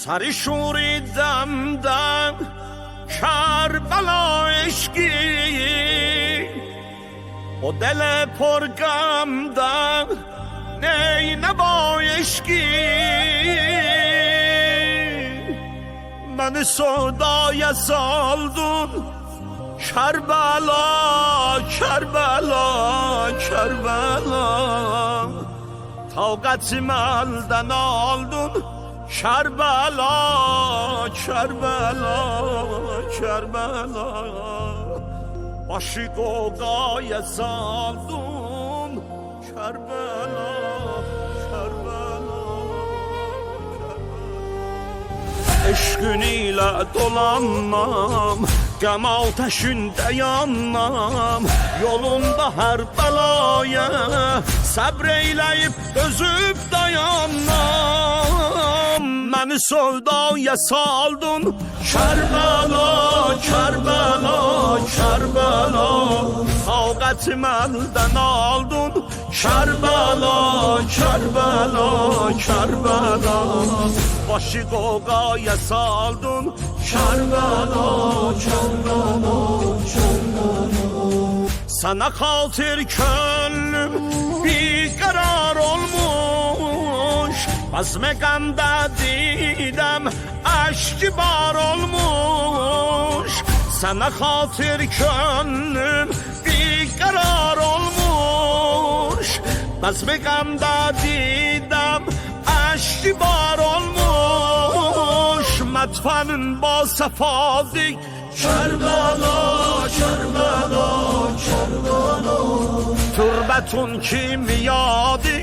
سری شوریدم کربلا عشقی و دل پرغم نی نوا عشقی من سودای سالدون کربلا کربلا کربلا طاقت مالدن آلدون کربلا کربلا کربلا باشی قوقای سالدون کربلا Eşkün ilə dolanmam, qəm ateşində yanmam, yolunda hər bəlaya səbr eyləyib dözüb dayanmam. Məni sevdaya saldın Kərbala, Kərbala, Kərbala, taqətim əldən aldın Kərbala, Kərbala, Kərbala, başı qoqaya saldın Kərbala, Kərbala, Kərbala. Sana xatir könlüm bir qərar olmuş, bazme qəmdə didəm əşki bar olmuş. Sana xatir könlüm bir qərar olmuş, bazme qəmdə didəm əşki bar olmuş. Mətfənin ba səfadik Kərbala, Kərbala, Kərbala, türbətun kimyadı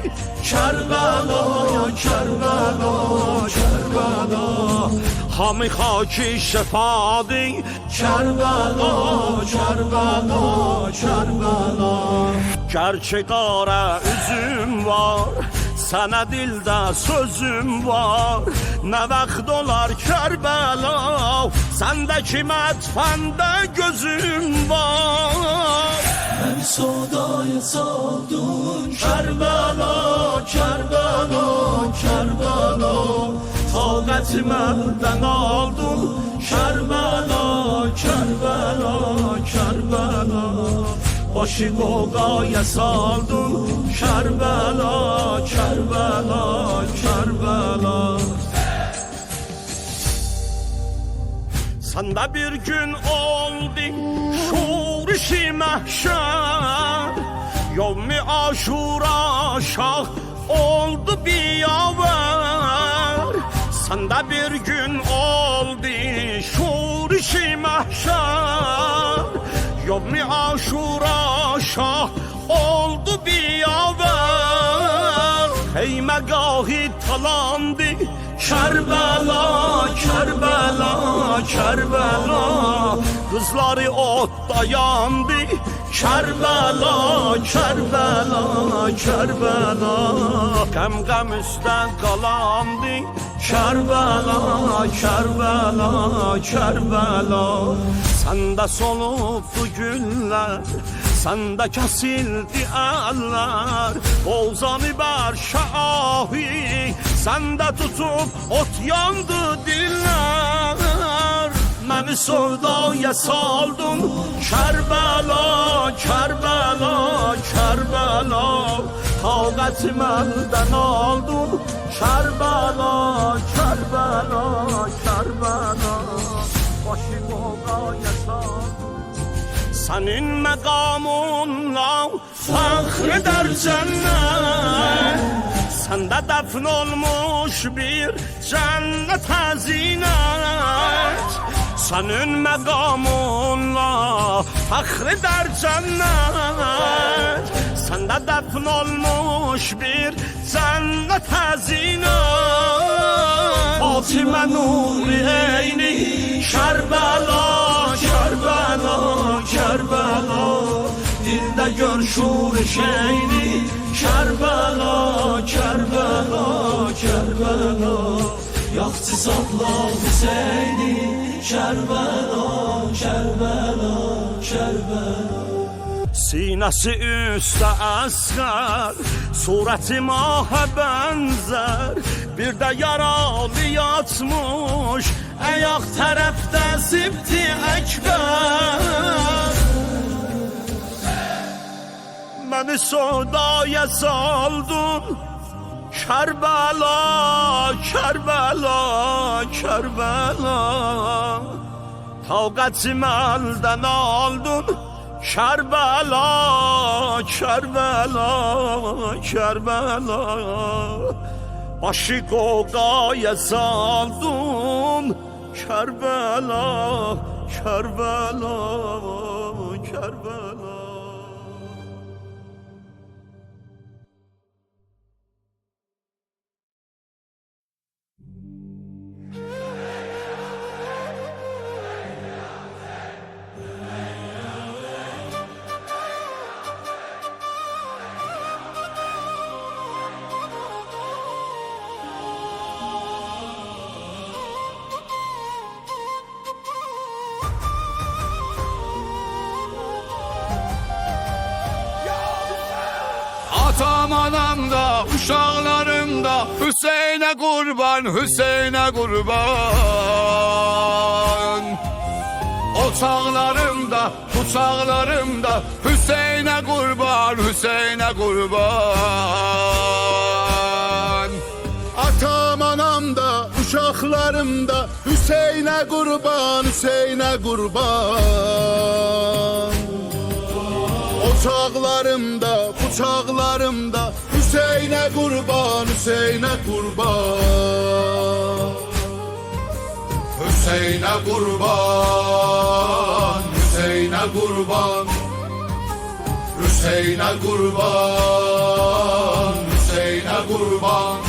Kərbala, Kərbala, Kərbala, hamı xaki şəfadı Kərbala, Kərbala, Kərbala. Gerçek ara üzüm var, sana dildə sözüm var. Nə vaxt olar Kərbəla, səndəki mətfəndə gözüm var. Mən sodaya saldım Kərbəla, Kərbəla, Kərbəla, taqətim əldən aldın Kərbəla, Kərbəla, Kərbəla, başı qoqaya saldın Kərbəla, Kərbəla, Kərbəla. Səndə bir gün oldu şurişi məhşər, yevmi aşura şah oldu biyavər. Səndə bir gün oldu şurişi məhşər, yevmi aşura şah oldu biyavər. Xeymegahı talandı Kərbala, Kərbala, Kərbala, qızları otda yandı Kərbala, Kərbala, Kərbala, qəm-qəm üstdən qalandı Kərbala, Kərbala, Kərbala. Səndə solubdu güllər, səndə kəsildi əllər, Oğuzanı bər şahi, səndə tutub ot yandı dillər. Məni sevdaya saldın Kərbəla, Kərbəla, Kərbəla, taqətim əldən aldın Kərbəla, Kərbəla, Kərbəla, başı qoqaya saldın. Sənin məqamınla fəxr edər cənnət, səndə dəfn olmuş bir cənnət həzinət. Sənin məqamınla fəxr edər cənnət, səndə dəfn olmuş bir cənnət həzinət. Fatimə nuri eyni Kərbəla, Kərbəla, Kərbəla, dildə gör şur şeyni Kərbəla, Kərbəla, Kərbəla, yaxçı Sadla Hüseyni Kərbəla, Kərbəla, Kərbəla. Sinəsi üstə əsqər, surəti mahə bənzər, bir de yaralı yatmış ayak tərəfdə Zibti Əkbər. Məni sodaya saldın Kərbəla, Kərbəla, Kərbəla. Tavqətim əldən aldın Kərbəla, Kərbəla, Kərbəla. Başı qoqaya saldın Kərbəla, Kərbəla, Kərbəla. Atam anam da uşaqlarım da Hüseynə qurban, Hüseynə qurban. Ocaqlarım da, bıçaqlarım da Hüseynə qurban, Hüseynə qurban. Atam anam da uşaqlarım da Hüseynə qurban, Hüseynə qurban. Ocaqlarım da, bıçaqlarım da Hüseynə qurban, Hüseynə qurban. Hüseynə qurban, Hüseynə qurban. Hüseynə qurban, Hüseynə qurban.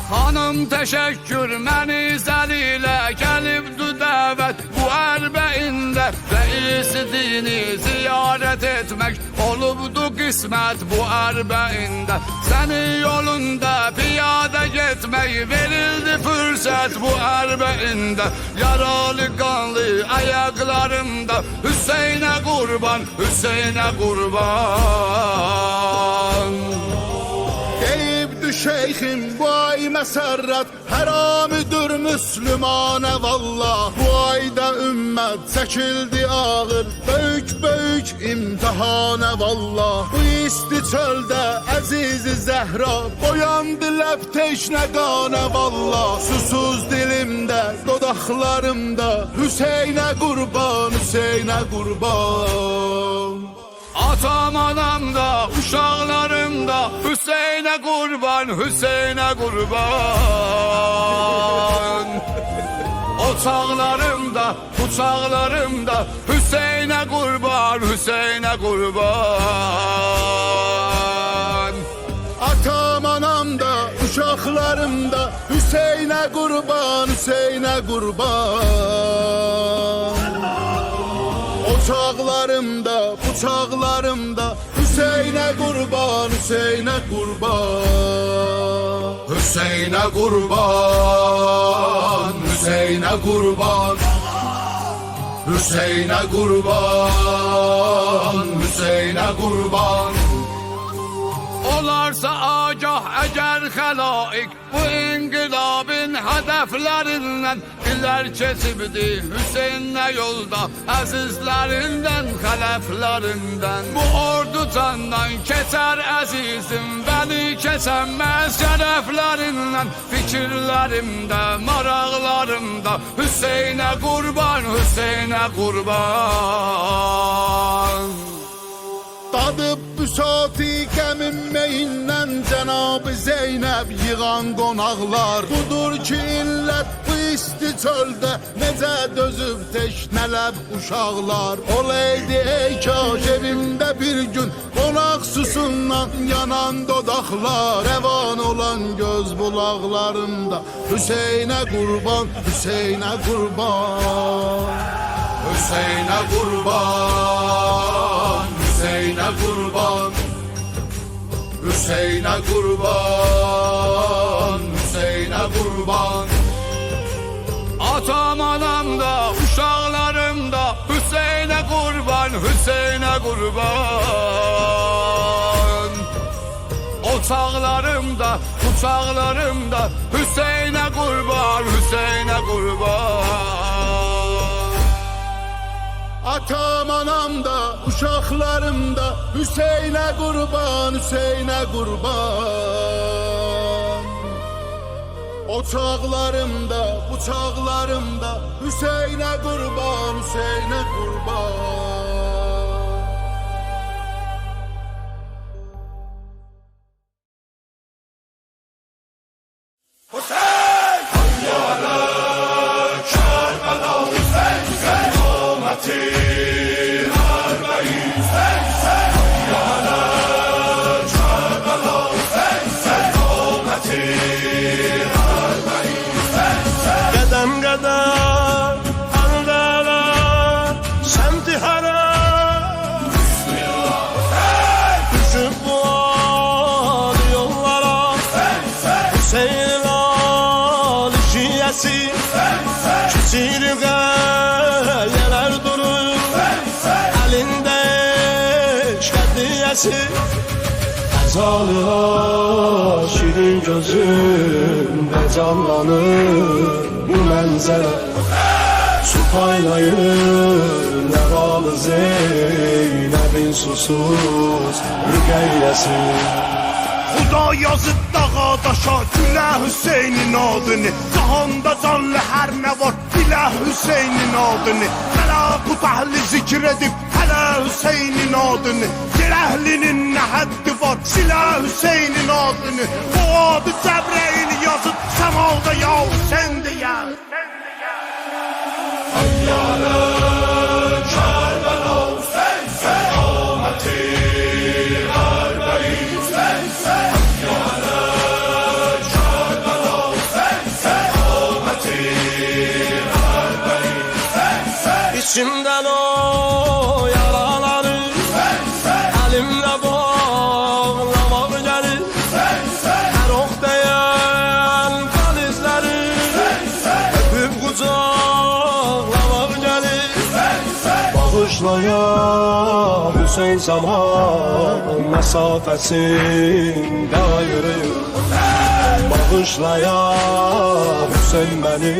Hanım teşekkür məni zəlilə gəlibdü dəvət bu ərbəində. Reisi dini ziyaret etmek olubdu qismət bu ərbəində. Sənin yolunda piyada getmək verildi fürsət bu ərbəində. Yaralı qanlı ayaqlarımda Hüseynə qurban, Hüseynə qurban. Deyibdi şeyxim bu ay məsərrət Həramıdır Müslümanə vallah. Bu ayda ümmət çəkildi ağır Böyük imtihanə vallah. Bu isti çöldə əzizi Zəhra Boyandı ləb teşnə qanə vallah. Susuz dilimdə, dodaqlarımda Hüseynə qurban, Hüseynə qurban. Atam anam da uşaqlarım da Hüseynə qurban, Hüseynə qurban. Ocaqlarım da, bıçaqlarım da Hüseynə qurban, Hüseynə qurban. Atam anam da uşaqlarım da Hüseynə qurban, Hüseynə qurban. Ocaqlarım da, bıçaqlarım da Hüseynə qurban, Hüseynə qurban. Hüseynə qurban, Hüseynə qurban. Hüseynə qurban, Hüseynə qurban. Olarsa agah əgər xəlaik bu inqilabın hədəflərindən İlər kesibdi Hüseynə yolda əzizlərindən, xələflərindən. Bu ordu candan keçər əzizim, bəni keçənməz şərəflərindən. Fikirlərimdə, maraqlarımda Hüseynə qurban, Hüseynə qurban. Dadıp büsati qəmin meyindən Cənab-ı Zeynəb yığan qonaqlar. Budur ki illət bu isti çöldə necə dözüb teşnələb uşaqlar. Olaydı ey kaş evimdə bir gün qonaq susundan yanan dodaqlar. Rəvan olan göz bulaqlarımda Hüseynə qurban, Hüseynə qurban. Hüseynə qurban, Hüseynə qurban. Hüseynə qurban, Hüseynə qurban. Atam anam da uşaqlarım da Hüseynə qurban, Hüseynə qurban. Qucaqlarımda, qucaqlarımda Hüseynə qurban, Hüseynə qurban. Atam anam da uşaqlarım da Hüseynə qurban, Hüseynə qurban. Ocaqlarımda, bıçaqlarımda Hüseynə qurban, Hüseynə qurban. Qədəm qədəm Əndələ Səmti hərə Düşüb bu adi yollara Hüseyin Ali şiyəsi Küçülü qəyyələr durur Əlində eşkədiyəsi Əzalığa şirin gözümdə canlanır bu mənzərə Su kaynayır nəvalı Zeynəbin susuz müqəyyəsi Xuda yazıb dağa daşa gülə Hüseynin adını Cahanda canlı hər nə var bilə Hüseynin adını Hələ bu dəhli zikr edib hələ Hüseynin adını Yer əhlinin nə həddi var silə Hüseynin adını Bu adı Cəbreyl yazıb səmada ya Hüseyn deyə İçimdən o yaraları Əlimlə bağlamaq gəlir Hər ox deyən qan izləri Öpüb qucaqlamaq gəlir Bağışlaya Hüseyn zaman məsafəsində yürüyür Bağışlaya Hüseyn məni